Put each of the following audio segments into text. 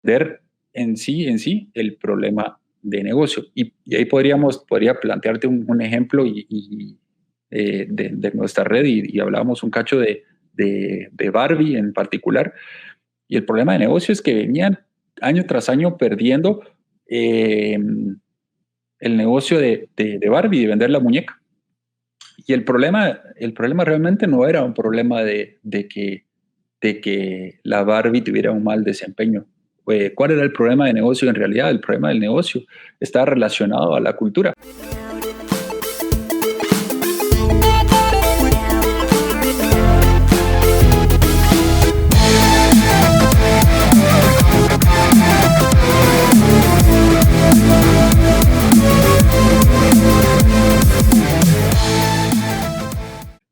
entender en sí el problema de negocio. Y ahí podría plantearte un ejemplo de nuestra red y hablábamos un cacho de Barbie en particular. Y el problema de negocio es que venían año tras año perdiendo eh, el negocio de Barbie, de vender la muñeca. Y el problema realmente no era un problema de que la Barbie tuviera un mal desempeño. ¿Cuál era el problema de negocio en realidad? El problema del negocio está relacionado a la cultura.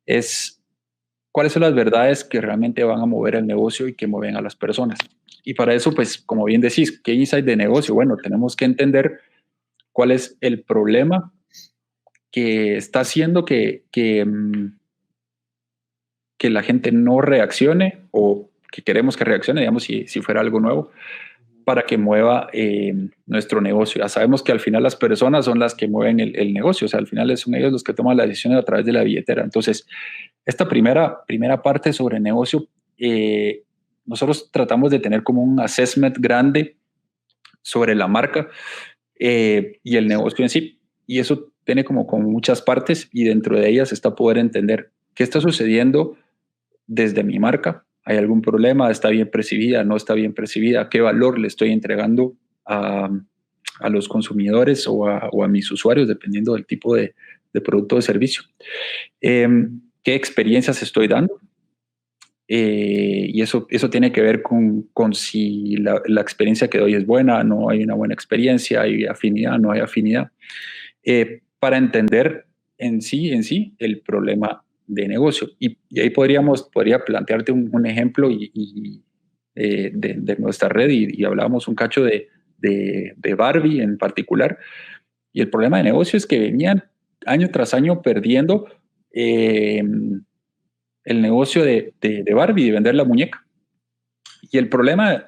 Es cuáles son las verdades que realmente van a mover el negocio y que mueven a las personas. Y para eso, pues, como bien decís, ¿qué insight de negocio? Bueno, tenemos que entender cuál es el problema que está haciendo que la gente no reaccione o que queremos que reaccione, digamos, si fuera algo nuevo, para que mueva nuestro negocio. Ya sabemos que al final las personas son las que mueven el negocio, o sea, al final son ellos los que toman las decisiones a través de la billetera. Entonces, esta primera parte sobre negocio, nosotros tratamos de tener como un assessment grande sobre la marca y el negocio en sí. Y eso tiene como muchas partes y dentro de ellas está poder entender qué está sucediendo desde mi marca. ¿Hay algún problema? ¿Está bien percibida? ¿No está bien percibida? ¿Qué valor le estoy entregando a los consumidores o a mis usuarios, dependiendo del tipo de producto o de servicio? ¿Qué experiencias estoy dando? Y eso tiene que ver con si la experiencia que doy es buena, no hay una buena experiencia, hay afinidad, no hay afinidad, para entender en sí el problema de negocio. Y ahí podría plantearte un ejemplo de nuestra red y hablábamos un cacho de Barbie en particular. Y el problema de negocio es que venían año tras año perdiendo eh, el negocio de Barbie, de vender la muñeca. Y el problema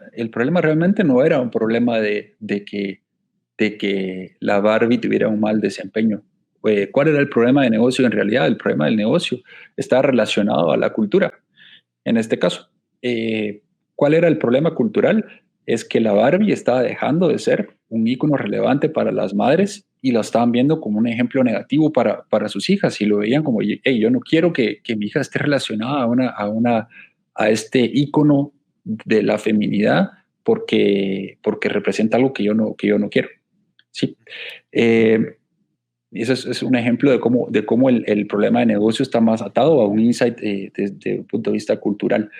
realmente no era un problema de que la Barbie tuviera un mal desempeño. ¿Cuál era el problema de negocio en realidad? El problema del negocio está relacionado a la cultura. En este caso, ¿cuál era el problema cultural? Es que la Barbie estaba dejando de ser un ícono relevante para las madres y la estaban viendo como un ejemplo negativo para sus hijas y lo veían como, hey, yo no quiero que mi hija esté relacionada a este ícono de la feminidad porque representa algo que yo no quiero. ¿Sí? Eh, y eso es un ejemplo de cómo el problema de negocio está más atado a un insight desde un punto de vista cultural.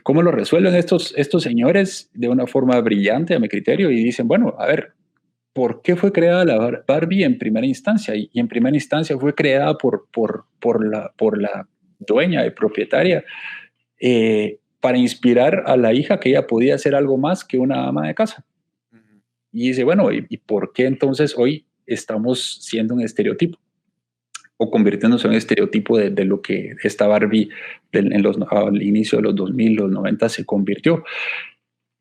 ¿Cómo lo resuelven estos señores? De una forma brillante, a mi criterio, y dicen, bueno, a ver, ¿por qué fue creada la Barbie en primera instancia? Y en primera instancia fue creada por la dueña y propietaria para inspirar a la hija que ella podía hacer algo más que una ama de casa. Y dice, bueno, ¿y por qué entonces hoy estamos siendo un estereotipo? O convirtiéndose en un estereotipo de lo que esta Barbie al inicio de los 2000, los 90 se convirtió.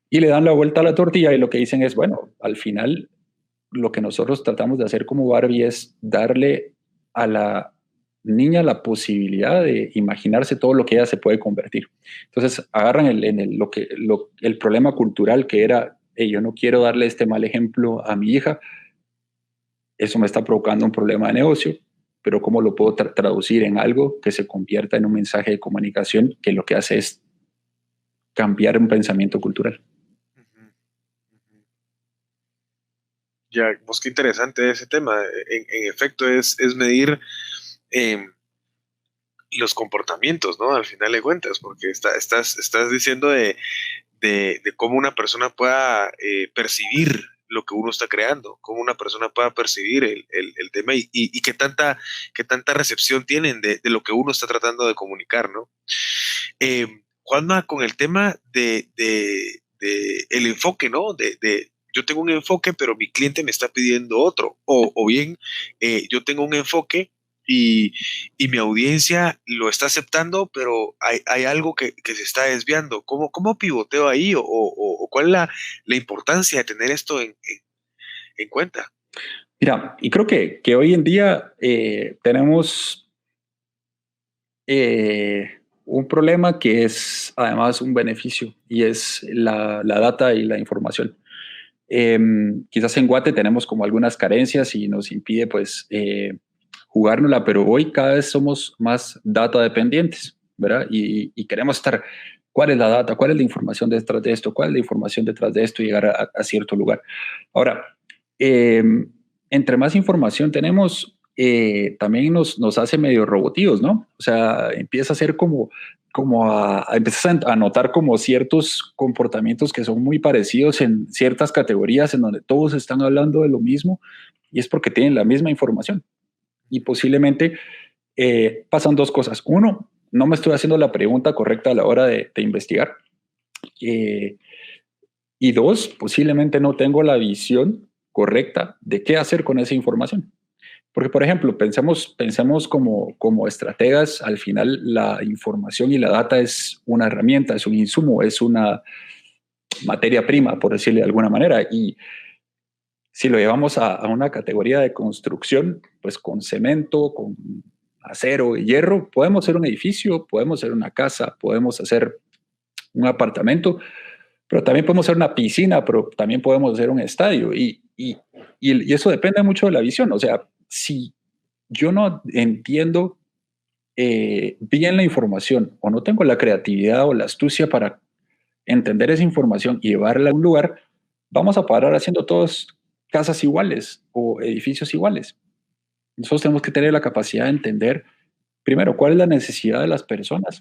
Y le dan la vuelta a la tortilla y lo que dicen es, bueno, al final lo que nosotros tratamos de hacer como Barbie es darle a la niña la posibilidad de imaginarse todo lo que ella se puede convertir. Entonces agarran el problema cultural que era, hey, yo no quiero darle este mal ejemplo a mi hija, eso me está provocando un problema de negocio, pero ¿cómo lo puedo traducir en algo que se convierta en un mensaje de comunicación que lo que hace es cambiar un pensamiento cultural? Ujú, ujú. Ya, pues qué interesante ese tema. En efecto, es medir eh, los comportamientos, ¿no? Al final de cuentas, porque estás diciendo de cómo una persona pueda percibir lo que uno está creando, cómo una persona pueda percibir el tema y qué tanta recepción tienen de lo que uno está tratando de comunicar, ¿no? Juanma, con el tema de el enfoque, ¿no? Yo tengo un enfoque, pero mi cliente me está pidiendo otro. O bien, yo tengo un enfoque y, y mi audiencia lo está aceptando, pero hay algo que se está desviando. ¿Cómo pivoteo ahí o cuál es la importancia de tener esto en cuenta? Mira, y creo que hoy en día tenemos un problema que es además un beneficio y es la data y la información. Quizás en Guate tenemos como algunas carencias y nos impide pues jugárnosla, pero hoy cada vez somos más data dependientes, ¿verdad? Y queremos estar, ¿cuál es la data? ¿Cuál es la información detrás de esto? ¿Cuál es la información detrás de esto? Y llegar a cierto lugar. Ahora, eh, entre más información tenemos, también nos hace medio robotíos, ¿no? O sea, empieza a ser como empiezas a notar como ciertos comportamientos que son muy parecidos en ciertas categorías en donde todos están hablando de lo mismo y es porque tienen la misma información. Y posiblemente pasan dos cosas. Uno, no me estoy haciendo la pregunta correcta a la hora de investigar. Eh, y dos, posiblemente no tengo la visión correcta de qué hacer con esa información. Porque, por ejemplo, pensemos como estrategas, al final la información y la data es una herramienta, es un insumo, es una materia prima, por decirle de alguna manera. Y si lo llevamos a una categoría de construcción, pues con cemento, con acero y hierro, podemos hacer un edificio, podemos hacer una casa, podemos hacer un apartamento, pero también podemos hacer una piscina, pero también podemos hacer un estadio. Y eso depende mucho de la visión. O sea, si yo no entiendo bien la información o no tengo la creatividad o la astucia para entender esa información y llevarla a un lugar, vamos a parar haciendo todos casas iguales o edificios iguales. Nosotros tenemos que tener la capacidad de entender, primero, cuál es la necesidad de las personas